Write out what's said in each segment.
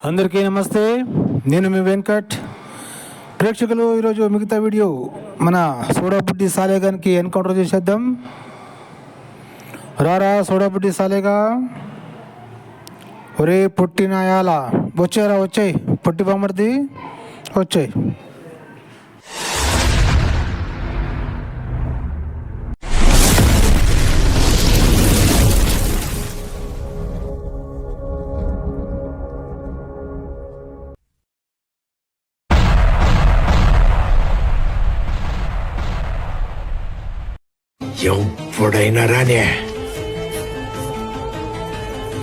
అందరికీ నమస్తే, నేను మీ వెంకట్. ప్రేక్షకులు, ఈరోజు మిగతా వీడియో మన సోడాబుడ్డి సాలేగానికి ఎన్కౌంటర్ చేసేద్దాం. రారా సోడాబుడ్డి సాలేగా, ఒరే పొట్టినాయాల, వచ్చారా, వచ్చాయి పొట్టి బామ్మర్ది, వచ్చాయి. ఎప్పుడైనా రానే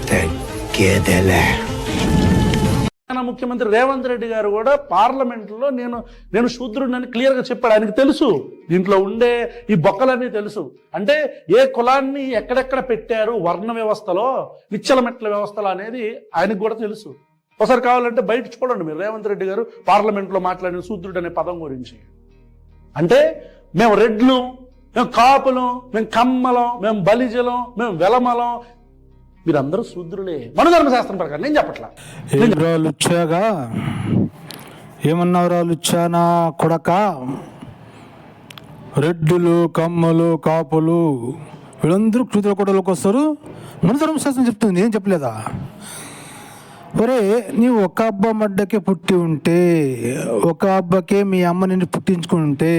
తగ్గేదేలే. ముఖ్యమంత్రి రేవంత్ రెడ్డి గారు కూడా పార్లమెంట్లో నేను శూద్రుడిని క్లియర్గా చెప్పాడు. ఆయనకు తెలుసు దీంట్లో ఉండే ఈ బొక్కలన్నీ తెలుసు. అంటే ఏ కులాన్ని ఎక్కడెక్కడ పెట్టారు వర్ణ వ్యవస్థలో, నిచ్చల మెట్ల వ్యవస్థలో అనేది ఆయనకు కూడా తెలుసు. ఒకసారి కావాలంటే బయట చూడండి మీరు, రేవంత్ రెడ్డి గారు పార్లమెంట్లో మాట్లాడిన శూద్రుడు అనే పదం గురించి. అంటే మేము రెడ్లు, మేము కాపులం, మేము కమ్మలం, మేము బలిజలం, మేము వెలమలం, మీరందరూ శూద్రులే మన ధర్మశాస్త్రం ప్రకారం. నేను చెప్పట్లా. లుచ్చాగా ఏమన్నావురా లుచ్చానా కొడక, రెడ్డులు, కమ్మలు, కాపులు వీళ్ళందరూ క్షుద్ర కొడలోకి వస్తారు. మన ధర్మశాస్త్రం చెప్తుంది, ఏం చెప్పలేదా? ఒరే, నీవు ఒక అబ్బా మడ్డకే పుట్టి ఉంటే, ఒక అబ్బకే మీ అమ్మ నిన్ను పుట్టించుకుంటే,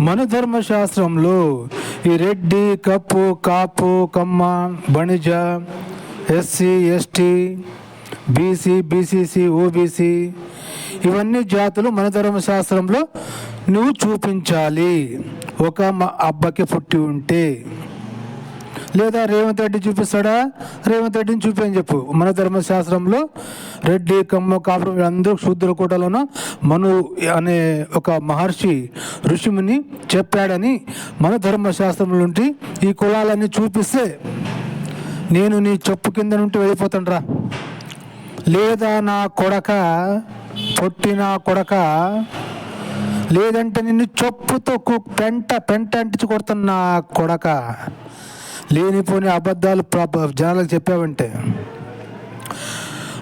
మన ధర్మశాస్త్రంలో ఈ రెడ్డి, కప్పు, కాపు, కమ్మ, బణిజ, SC, ST, BC, BCC, OBC ఇవన్నీ జాతులు మన ధర్మశాస్త్రంలో నువ్వు చూపించాలి ఒక అబ్బకి పుట్టి ఉంటే. లేదా రేవంత్ రెడ్డి చూపిస్తాడా? రేవంత్ రెడ్డిని చూపని చెప్పు. మన ధర్మశాస్త్రంలో రెడ్డి, కమ్మ, కాపురం వీళ్ళందరూ శూద్ర కూటలోనూ మను అనే ఒక మహర్షి ఋషిముని చెప్పాడని మన ధర్మశాస్త్రంలో నుండి ఈ కులాలన్నీ చూపిస్తే నేను నీ చెప్పు కింద నుండి వెళ్ళిపోతాను రా. లేదా నా కొడక, పొట్టిన కొడక, లేదంటే నిన్ను చెప్పుతో పెంట అంటించి కొడుతున్న నా కొడక. లేనిపోని అబద్ధాలు జనాలకు చెప్పావంటే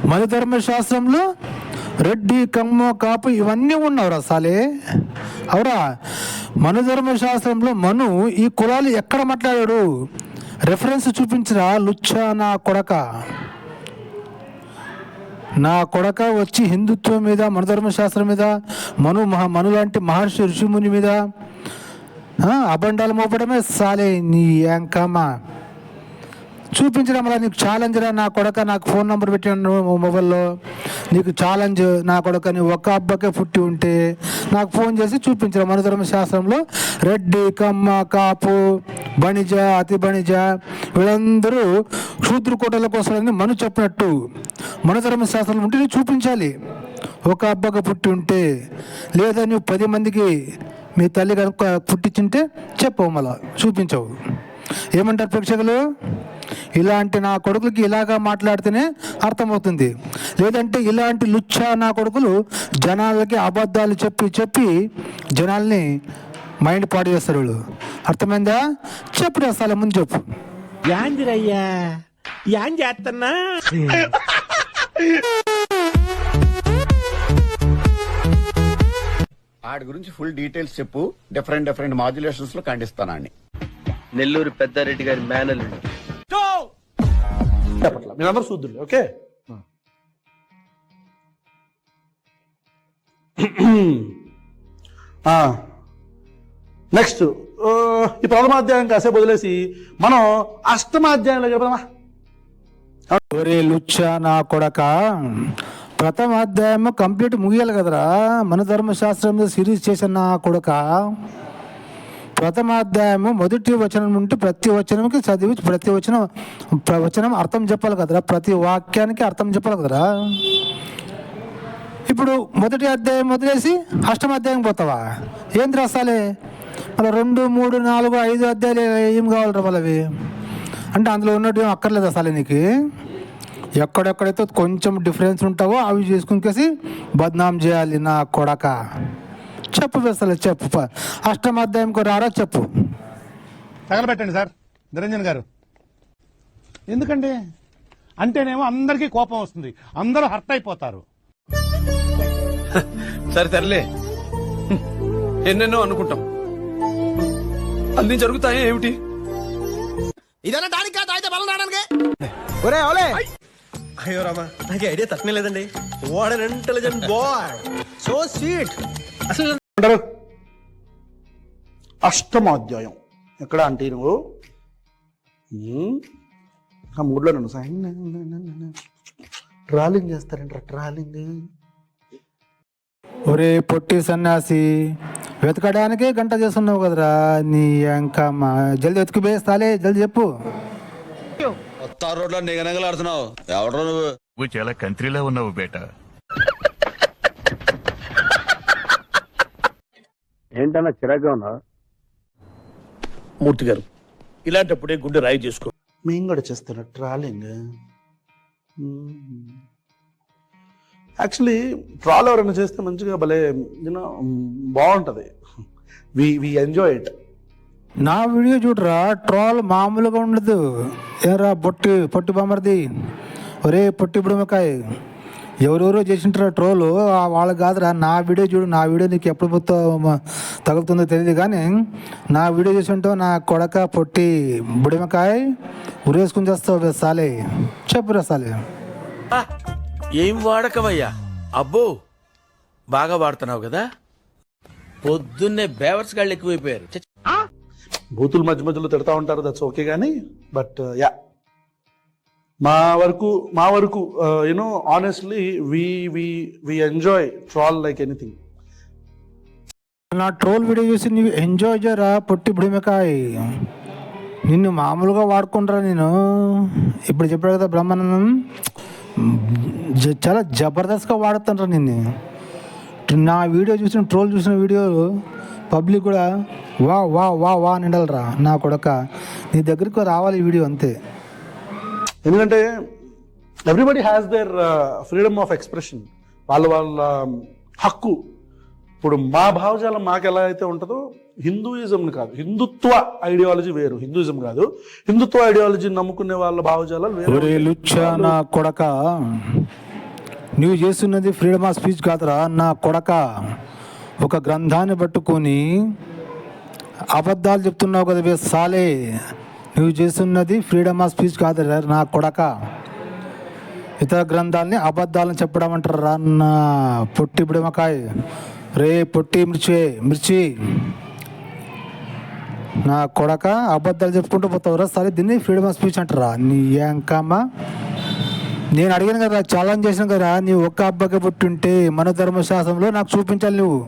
మన ధర్మశాస్త్రంలో రెడ్డి, కమ్మ, కాపు ఇవన్నీ ఉన్నవరా సాలే, అవురా? మన ధర్మశాస్త్రంలో మను ఈ కులాలు ఎక్కడ మాట్లాడాడు? రెఫరెన్స్ చూపించరా లుచ్చా నా కొడక. నా కొడక వచ్చి హిందుత్వం మీద, మన ధర్మశాస్త్రం మీద, మను లాంటి మహర్షి ఋషిముని మీద అబండాలు మోపడమే సాలే నీ యాంకమ్మ. చూపించడం వల్ల నీకు ఛాలెంజ్ రా నా కొడక. నాకు ఫోన్ నెంబర్ పెట్టాను మొబైల్లో, నీకు ఛాలెంజ్ నా కొడక. నీ ఒక్క అబ్బకే పుట్టి ఉంటే నాకు ఫోన్ చేసి చూపించరా. మన ధర్మశాస్త్రంలో రెడ్డి, కమ్మ, కాపు, బణిజ, అతి బణిజ వీళ్ళందరూ శూద్ర కోటల కోసమని మను చెప్పినట్టు మన ధర్మశాస్త్రం ఉంటే నువ్వు చూపించాలి ఒక అబ్బకి పుట్టి ఉంటే. లేదా నువ్వు 10 మందికి మీ తల్లి కనుక పుట్టించుంటే చెప్పవు, మళ్ళా చూపించవు. ఏమంటారు ప్రేక్షకులు? ఇలాంటి నా కొడుకులకి ఇలాగా మాట్లాడితేనే అర్థమవుతుంది. లేదంటే ఇలాంటి లుచ్చా నా కొడుకులు జనాలకి అబద్ధాలు చెప్పి జనాల్ని మైండ్ పాడు చేస్తారు వీళ్ళు. అర్థమైందా? చెప్పు చేస్తా, ముందు చెప్పు. యాందిరయ్యా యాం చేస్తున్నా? వాడి గురించి ఫుల్ డీటెయిల్స్ చెప్పు. డిఫరెంట్ మాడ్యులేషన్స్ లో ఖండిస్తానండి. నెల్లూరు పెద్దారెడ్డి గారి మేనల్లుడు. చెప్పట్లా, మీరందరూ శూద్రులు. ఓకే, నెక్స్ట్ ఈ ప్రథమాధ్యాయం కాసేపు వదిలేసి మనం అష్టమాధ్యాయంలో చెప్దామా? ఒరే లుచ్చా నా కొడక, ప్రథమ అధ్యాయం కంప్లీట్ ముగియాలి కదరా. మన ధర్మశాస్త్రం సిరీస్ చేసిన నా కొడక, ప్రథమ అధ్యాయము మొదటి వచనం నుండి ప్రతి వచనంకి చదివి ప్రతి వచనం అర్థం చెప్పాలి కదరా. ప్రతి వాక్యానికి అర్థం చెప్పాలి కదరా. ఇప్పుడు మొదటి అధ్యాయం వదిలేసి అష్టమాధ్యాయం పోతావా? ఏం రాసాలే మళ్ళీ 2, 3, 4, 5 అధ్యాయాలు ఏం కావాలరా వాళ్ళవి? అంటే అందులో ఉన్నట్టు ఏం అక్కర్లేదు అసలు. నీకు ఎక్కడెక్కడైతే కొంచెం డిఫరెన్స్ ఉంటావో అవి చేసుకునేసి బద్నాం చేయాలి నా కొడక. చెప్పు అసలు చెప్పు. అష్టమాధ్యాయంకు రారా చెప్పు. తగలబెట్టండి సార్ నిరంజన్ గారు. ఎందుకండి అంటేనేమో అందరికీ కోపం వస్తుంది, అందరూ హర్ట్ అయిపోతారు. సరే తరలే, ఎన్నెన్నో అనుకుంటాం, అన్ని జరుగుతాయి ఏమిటి? ఇదన్నా దానికి కాదు, అయితే బలం రావడానికి. ఒరే అవలే, అయ్యో రామా, నాకు ఐడియా తక్కువ లేదండి. What an intelligent boy, so sweet. అసలు అంటారు అష్టమాధ్యాయం ఎక్కడ అంటే నువ్వు ఆ మూడ్లో నన్ను ట్రాలింగ్ చేస్తారంట, ట్రాలింగ్. ఒరే పొట్టి సన్యాసి, వెతకడానికే గంట చేస్తున్నావు కదరా నీ అంకమ్మ. జల్ది వెతికి వేస్తాలే, జల్ది చెప్పు. రోడ్లో నిగనగలాడుతున్నావు, ఎవడో నువ్వు? నువ్వు చాలా కంట్రీలో ఉన్నావు బేటా. ఏంటన్నా చిరాగ్గా ఉన్నా? మూర్తి గారు, ఇలాంటప్పుడే గుండె రాయి చేసుకో. మేము కూడా చేస్తున్నా ట్రాలింగ్. యాక్చువల్లీ ట్రాల్ ఎవరైనా చేస్తే మంచిగా భలే యూనో బాగుంటుంది. We enjoy it. నా వీడియో చూడరా, ట్రోల్ మామూలుగా ఉండదు. ఏరా పొట్టి బామర్ది, ఒరే పొట్టి బుడమకాయ, ఎవరెవరో చేసింటారా ట్రోలు, వాళ్ళకి కాదురా. నా వీడియో చూడు, నా వీడియో నీకు ఎప్పుడు తగులుతుందో తెలియదు, కానీ నా వీడియో చూసి ఉంటావు నా కొడక పొట్టి బుడమకాయ, ఉరేసుకుని చేస్తావు సాలే. చెప్పురా సాలే. ఏం వాడకమయ్యా, అబ్బో బాగా వాడుతున్నావు కదా. పొద్దున్నే బేవర్స్ గాళ్ళు ఎక్కువైపోయారు. బూతులు మధ్య మధ్యలో తిడతా ఉంటారు, దట్స్ ఓకే, కానీ బట్ యా మా వరకు you know honestly we enjoy troll like anything. నా ట్రోల్ వీడియో చూసి నువ్వు ఎంజాయ్ చేయరా పొట్టి బుడిమకాయ. నిన్ను మామూలుగా వాడుకుంటారా నేను. ఇప్పుడు చెప్పాడు కదా బ్రహ్మానందం, చాలా జబర్దస్త్గా వాడుతుంటారు నిన్ను. నా వీడియో చూసిన ట్రోల్ చూసిన వీడియో పబ్లిక్ కూడా వా వా వా వా అని ఉండాలిరా నా కొడక. నీ దగ్గరికి రావాలి ఈ వీడియో అంతే. ఎందుకంటే everybody has their freedom of expression, వాళ్ళ హక్కు. ఇప్పుడు మా భావజాలం మాకు ఎలా అయితే ఉంటుందో, హిందూయిజం కాదు, హిందుత్వ ఐడియాలజీ వేరు, హిందూయిజం కాదు. హిందుత్వ ఐడియాలజీ నమ్ముకునే వాళ్ళ భావజాలాలు వేరు. లుచ్చా నా కొడక, నువ్వు చేస్తున్నది ఫ్రీడమ్ ఆఫ్ స్పీచ్ కాదురా నా కొడక. ఒక గ్రంథాన్ని పట్టుకొని అబద్ధాలు చెప్తున్నావు కదా సాలే. నువ్వు చేస్తున్నది ఫ్రీడమ్ ఆఫ్ స్పీచ్ కాదురా నా కొడక. ఇతర గ్రంథాలని అబద్ధాలను చెప్పడం అంటారు రా నా పొట్టి బుడమకాయ. రే పొట్టి మిర్చి నా కొడక, అబద్ధాలు చెప్పుకుంటూ పోతావురా సరే. దీన్ని ఫ్రీడమ్ ఆఫ్ స్పీచ్ అంటారా నీ ఏంకమ్మ. నేను అడిగాను కదా, ఛాలెంజ్ చేసాను కదా, నీ ఒక్క అబ్బాయికి పుట్టుంటే మన ధర్మశాస్త్రంలో నాకు చూపించాలి నువ్వు.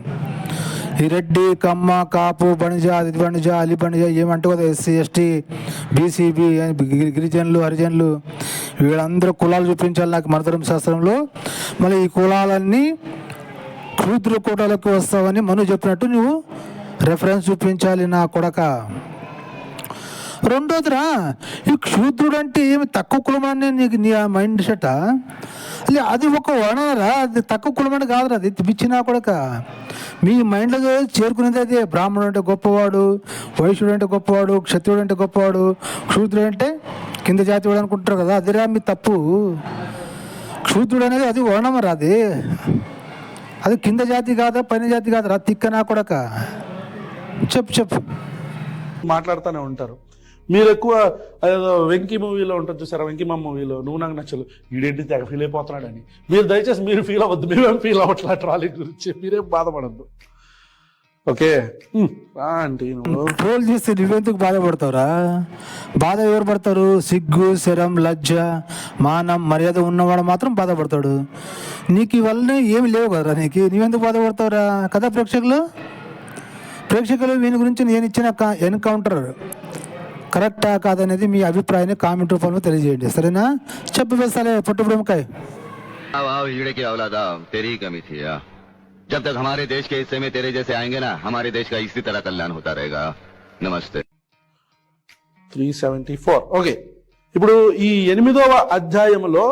ఈ రెడ్డి, కమ్మ, కాపు, బణిజ, అది బణిజ, అలి బణిజ ఏమంటావు కదా, ఎస్సీ, ఎస్టీ, బీసీబీ, గిరిజనులు, హరిజనులు, వీళ్ళందరూ కులాలు చూపించాలి నాకు మన ధర్మశాస్త్రంలో. మళ్ళీ ఈ కులాలన్నీ క్షూద్ర కోటలకు వస్తావని మను చెప్పినట్టు నువ్వు రెఫరెన్స్ చూపించాలి నా కొడక. రెండోదిరా, ఈ క్షూద్రుడు అంటే ఏమి తక్కువ కులమని నీకు నీ మైండ్ సెట్. అది ఒక వర్ణనరా, అది తక్కువ కులమని కాదురా, అది పిచ్చినా కొడక. మీ మైండ్లో చేరుకునేది అదే. బ్రాహ్మణుడు అంటే గొప్పవాడు, వైశ్యుడు అంటే గొప్పవాడు, క్షత్రుడు అంటే గొప్పవాడు, క్షూద్రుడు అంటే కింద జాతి వాడు అనుకుంటారు కదా, అదిరా మీ తప్పు. క్షూద్రుడు అనేది అది వర్ణమరా, అది కింద జాతి కాదా పైన జాతి కాదురా తిక్క నా కొడక. చెప్పు మాట్లాడుతూనే ఉంటారు. మీరు ఎక్కువ వెంకీ మూవీలో ఉంటుంది చూసారా, వెంకీమా మూవీలో నువ్వు నాకు నచ్చలు, వీడేంటి తెగ ఫీల్ అయిపోతున్నాడని. మీరు దయచేసి మీరు ఫీల్ అవ్వద్దు, మేమేం ఫీల్ అవ్వట్లా ట్రాలింగ్ గురించి, మీరేం బాధపడద్దు. ఓకే ఆంటీ, నువ్వు ట్రోల్ చేస్తే నువ్వెందుకు బాధపడతావురా? బాధ ఎవరు పడతారు? సిగ్గు, శరం, లజ్జ, మానం, మర్యాద ఉన్నవాడు మాత్రం బాధపడతాడు. నీకు ఇవన్నీ ఏమి లేవు కదరా, నువ్వెందుకు బాధపడతావురా కదా? ప్రేక్షకులు వీని గురించి నేను ఇచ్చిన ఎన్కౌంటర్ కరెక్టా కాదనేది మీ అభిప్రాయాన్ని కామెంట్ రూపంలో తెలియజేయండి, సరేనా? చెప్పు వేస్తాలే పొట్టు బుడమకాయ. तेरी कमी थी यार। जब तक हमारे देश के हिस्से में तेरे जैसे आएंगे ना, हमारे देश का इसी तरह कल्याण होता रहेगा। नमस्ते। 374. ఓకే, ఇప్పుడు ఈ 8వ అధ్యాయంలో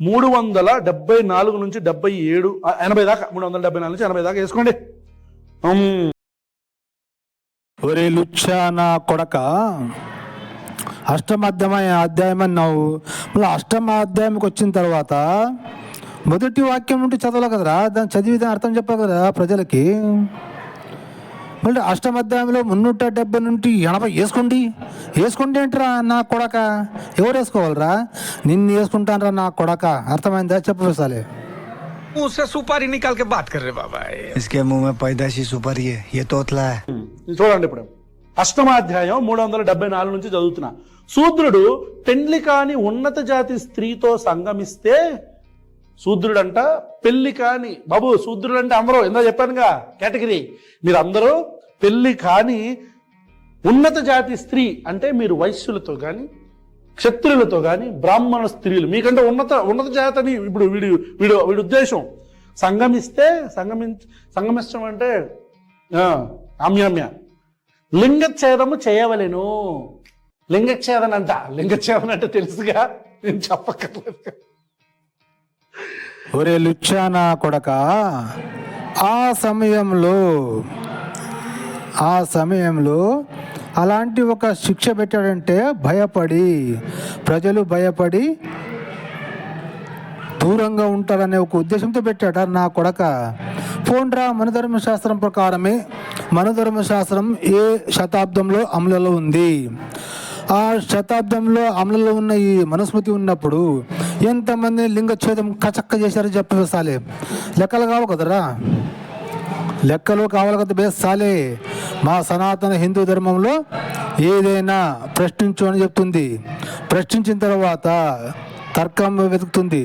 374 నుంచి 77 80 దాకా, 374 నుంచి 80 దాకా వేసుకోండి. ఒరే లుచ్చా నా కొడక, అధ్యాయం అన్నావు. మళ్ళీ అధ్యాయంకి వచ్చిన తర్వాత మొదటి వాక్యం నుండి చదవాలి కదరా, దాన్ని చదివి దాని అర్థం చెప్పాలి కదా ప్రజలకి. మళ్ళీ అధ్యాయంలో 370 నుండి 80 వేసుకోండి ఏంట్రా నా కొడక, ఎవరు వేసుకోవాలరా? నిన్ను వేసుకుంటానరా నా కొడక, అర్థమైందా? చెప్పేసాలే. मुंह से सुपारी निकाल के बात कर रहे बाबा। इसके मुंह में पैदाशी सुपारी है, ये तोतला है। చూడండి, ఇప్పుడు 8వ అధ్యాయం 374 నుంచి చదువుతున్నా. శూద్రుడు పెళ్లి కాని ఉన్నత జాతి స్త్రీతో సంగమిస్తే, శూద్రుడంట పెళ్లి కాని, బాబు శూద్రుడు అంటే అందరూ ఎందో చెప్పానుగా కేటగిరీ, మీరు అందరూ పెళ్లి కాని ఉన్నత జాతి స్త్రీ అంటే మీరు వైశ్యులతో కానీ క్షత్రులతో కానీ బ్రాహ్మణ స్త్రీలు, మీకంటే ఉన్నత జాతి అని ఇప్పుడు వీడి ఉద్దేశం. సంగమించడం అంటే ఆమ్యామ్య, లింగచ్ఛేదము చేయవలెను. లింగచ్ఛేదన అంటే తెలుసుగా, నేను చెప్పక్కర్లేదు. ఒరే లుచ్చానా కొడక, ఆ సమయంలో అలాంటి ఒక శిక్ష పెట్టాడంటే ప్రజలు భయపడి దూరంగా ఉంటారనే ఒక ఉద్దేశంతో పెట్టాడు నా కొడక. పోండ్రా, మనధర్మశాస్త్రం ప్రకారమే, మనధర్మశాస్త్రం ఏ శతాబ్దంలో అమలులో ఉంది, ఆ శతాబ్దంలో అమలులో ఉన్న ఈ మనుస్మృతి ఉన్నప్పుడు ఎంతమంది లింగచ్ఛేదం కచక్క చేశారో చెప్పేసాలే. లెక్కలు కావు కదరా, లెక్కలు కావాలి కదా బేసాలే. మా సనాతన హిందూ ధర్మంలో ఏదైనా ప్రశ్నించు అని చెప్తుంది. ప్రశ్నించిన తర్వాత తర్కం వెతుకుతుంది.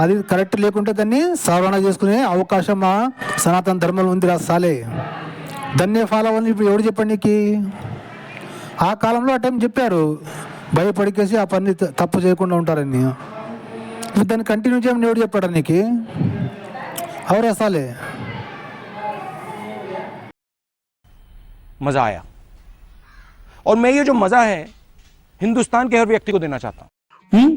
అది కరెక్ట్ లేకుంటే దాన్ని సవరణ చేసుకునే అవకాశం మా సనాతన ధర్మంలో ఉంది రాసాలే. దాన్నే ఫాలో అవ్వాలని ఇప్పుడు ఎవరు చెప్పండి నీకు? ఆ కాలంలో ఆ టైం చెప్పారు, భయపడికేసి ఆ పని తప్పు చేయకుండా ఉంటారని. దాన్ని కంటిన్యూ చేయమని ఎవరు చెప్పాడు నీకు? ఎవరు రాసాలే? मजा आया, और मैं ये जो मजा है हिंदुस्तान के हर व्यक्ति को देना चाहता हूं।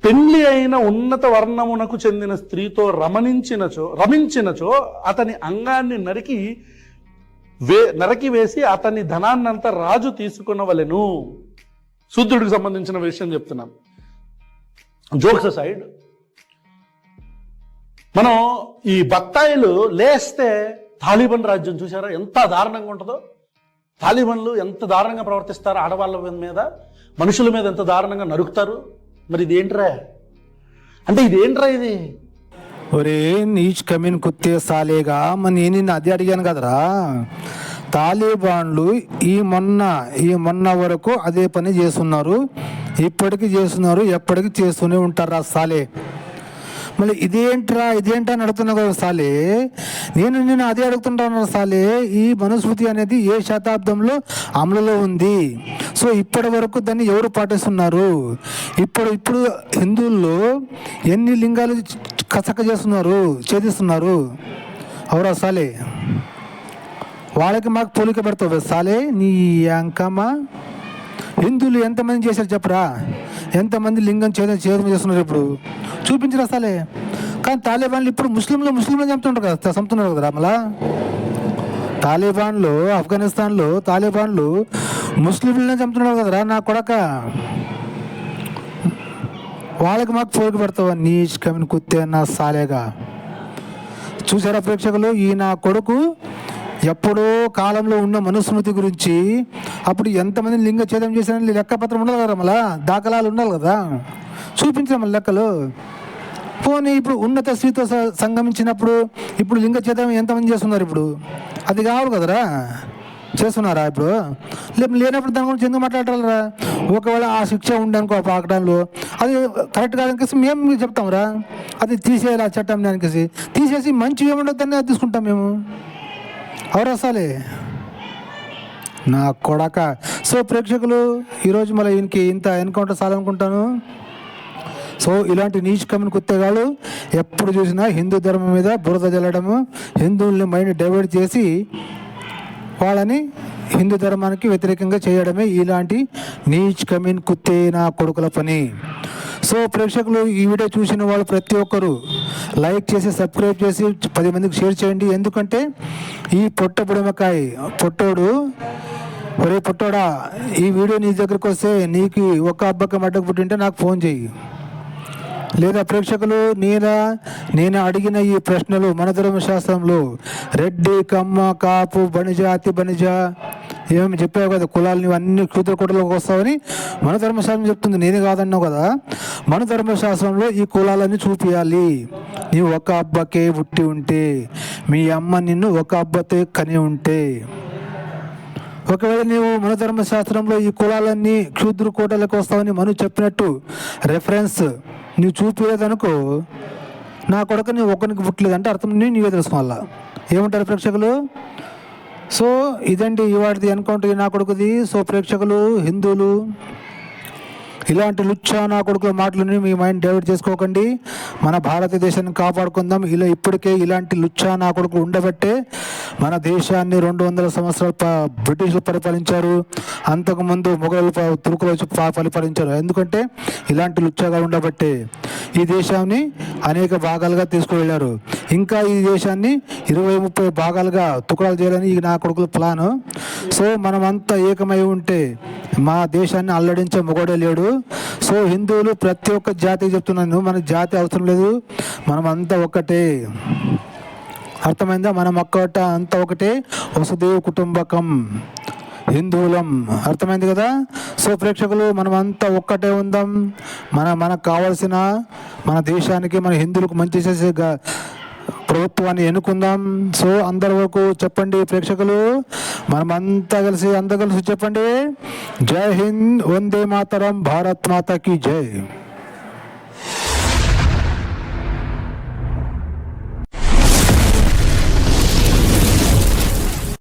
పెళ్లి అయిన ఉన్నత వర్ణమునకు చెందిన స్త్రీతో రమించినచో అతని అంగాన్ని నరికి వేసి అతని ధనాన్నంతా రాజు తీసుకునవలెను. శూద్రుడికి సంబంధించిన విషయం చెప్తున్నాం. జోక్స్ సైడ్, మనం ఈ బత్తాయిలు లేస్తే తాలిబాన్ రాజ్యం చూసారా ఎంత దారుణంగా ఉంటుందో? తాలిబాన్లు ఎంత దారుణంగా ప్రవర్తిస్తారు, ఆడవాళ్ళ మీద మనుషుల మీద ఎంత దారుణంగా నరుకుతారు. మరి ఇదేంట్రా అంటే, ఇదేంట్రా ఇది? ఒరే నీచ్ కమీన్ కుత్తే సాలేగా, నేను అదే అడిగాను కదరా. తాలిబాన్లు ఈ మొన్న వరకు అదే పని చేస్తున్నారు, ఇప్పటికీ చేస్తున్నారు, ఎప్పటికీ చేస్తూనే ఉంటారా సాలే. మళ్ళీ ఇదేంట్రా అని అడుగుతున్నావు కదా సాలే. నేను అదే అడుగుతుంటాను సాలే. ఈ మనుస్మృతి అనేది ఏ శతాబ్దంలో అమలులో ఉంది? సో ఇప్పటి వరకు దాన్ని ఎవరు పాటిస్తున్నారు? ఇప్పుడు హిందువుల్లో ఎన్ని లింగాలు కసక చేస్తున్నారు, ఛేదిస్తున్నారు? అవరా సాలే? వాళ్ళకి మాకు పోలిక పెడతావు సాలే నీ అంకమ్మా. హిందువులు ఎంతమంది చేశారు చెప్పరా? ఎంతమంది లింగం ఛేదం చేస్తున్నారు ఇప్పుడు చూపించరా సాలే. కానీ తాలిబాన్లు ఇప్పుడు ముస్లింలు చంపుతుంటారు కదా, చంపుతున్నారు కదా మళ్ళా. తాలిబాన్లు ఆఫ్ఘనిస్తాన్లో తాలిబాన్లు ముస్లింలనే చంపుతున్నారు కదరా నా కొడక. వాళ్ళకి మాకు పోలిక పెడతావా నీచ్ కమిన్ కుత్తే నా సాలేగా. చూసారా ప్రేక్షకులు, ఈ నా కొడుకు ఎప్పుడో కాలంలో ఉన్న మనుస్మృతి గురించి అప్పుడు ఎంతమంది లింగ ఛేదం చేశారని లెక్కపత్రం ఉండాలి కదా, మళ్ళా దాఖలాలు ఉండాలి కదా, చూపించాం మళ్ళీ లెక్కలు. పోనీ ఇప్పుడు ఉన్నత స్త్రీతో సంగమించినప్పుడు ఇప్పుడు లింగ ఛేదం ఎంతమంది చేస్తున్నారు? ఇప్పుడు అది కావాలి కదరా, చేస్తున్నారా? ఇప్పుడు లేనప్పుడు దాని గురించి ఎందుకు మాట్లాడాలరా? ఒకవేళ ఆ శిక్ష ఉండనుకో పాకడంలో అది కరెక్ట్ కాదనికేసి మేము చెప్తాంరా, అది తీసేయాలి ఆ చట్టం దానికేసి. తీసేసి మంచి ఏముండదు అది తీసుకుంటాం మేము. అవరసాలే నా కొడక. సో ప్రేక్షకులు, ఈరోజు మళ్ళీ ఈయనకి ఇంత ఎన్కౌంటర్ చాలనుకుంటాను. సో ఇలాంటి నీచ్ కమిన్ కుత్తేగాళ్ళు ఎప్పుడు చూసినా హిందూ ధర్మం మీద బురద జల్లడము, హిందువుల్ని మైండ్ డైవర్ట్ చేసి వాళ్ళని హిందూ ధర్మానికి వ్యతిరేకంగా చేయడమే ఇలాంటి నీచ్ కమిన్ కుత్తే నా కొడుకుల పని. సో ప్రేక్షకులు, ఈ వీడియో చూసిన వాళ్ళు ప్రతి ఒక్కరు లైక్ చేసి సబ్స్క్రైబ్ చేసి 10 మందికి షేర్ చేయండి. ఎందుకంటే ఈ పొట్టోడు ఒరే పుట్టోడా, ఈ వీడియో నీ దగ్గరికి వస్తే నీకు ఒక అబ్బకి మడ్డకు పుట్టింటే నాకు ఫోన్ చెయ్యి. లేదా ప్రేక్షకులు నేను అడిగిన ఈ ప్రశ్నలు మన ధర్మశాస్త్రంలో రెడ్డి, కమ్మ, కాపు, బణిజ, అతి బణిజ ఏమేమి చెప్పావు కదా, కులాలు నీవన్నీ క్షుద్ర కుటుంబంలోకి వస్తావని మన ధర్మశాస్త్రం చెప్తుంది, నేనే కాదన్నావు కదా. మన ధర్మశాస్త్రంలో ఈ కులాలన్నీ చూపించాలి. నీవు ఒక అబ్బకే పుట్టి ఉంటే, మీ అమ్మ నిన్ను ఒక అబ్బతో కని ఉంటే, ఒకవేళ నీవు మన ధర్మశాస్త్రంలో ఈ కులాలన్నీ క్షుద్ర కోటలకు వస్తావని మనం చెప్పినట్టు రెఫరెన్స్ నీవు చూపించలేదనుకో, నా కొడుకు నీవు ఒకరికి పుట్టలేదంటే అర్థం నీవే తెలుసుకోవాలా. ఏమంటారు ప్రేక్షకులు? సో ఇదండి ఇవాటిది ఎన్కౌంటర్ నా కొడుకుది. సో ప్రేక్షకులు, హిందువులు, ఇలాంటి లుచ్చా నా కొడుకుల మాటలని మీ మైండ్ డైవర్ట్ చేసుకోకండి. మన భారతదేశాన్ని కాపాడుకుందాం. ఇప్పటికే ఇలాంటి లుచ్చా నా కొడుకులు ఉండబట్టే మన దేశాన్ని 200 సంవత్సరాలు బ్రిటిషులు పరిపాలించారు. అంతకుముందు మొఘలు, తుర్కులు వచ్చి పరిపాలించారు. ఎందుకంటే ఇలాంటి లుచ్చాగా ఉండబట్టే ఈ దేశాన్ని అనేక భాగాలుగా తీసుకువెళ్ళారు. ఇంకా ఈ దేశాన్ని 20-30 భాగాలుగా తుకడాలు చేయాలని ఈ నా కొడుకుల ప్లాను. సో మనమంతా ఏకమై ఉంటే మా దేశాన్ని అల్లడించే మొగోడే లేడు. సో హిందువులు ప్రతి ఒక్క జాతికి చెప్తున్నాను, మన జాతి అవసరం లేదు, మనం అంతా ఒక్కటే. అర్థమైందా? మనం అంతా ఒకటే, వసుదేవ కుటుంబకం, హిందువులం. అర్థమైంది కదా? సో ప్రేక్షకులు, మనమంతా ఒక్కటే ఉందాం. మనకు కావాల్సిన మన దేశానికి, మన హిందువులకు మంచి చేసే ప్రభుత్వాన్ని ఎన్నుకుందాం. సో అందరి వరకు చెప్పండి ప్రేక్షకులు, మనమంతా అందరూ కలిసి చెప్పండి, జై హింద్, వందే మాతరం, భారత్ మాతా కీ జై.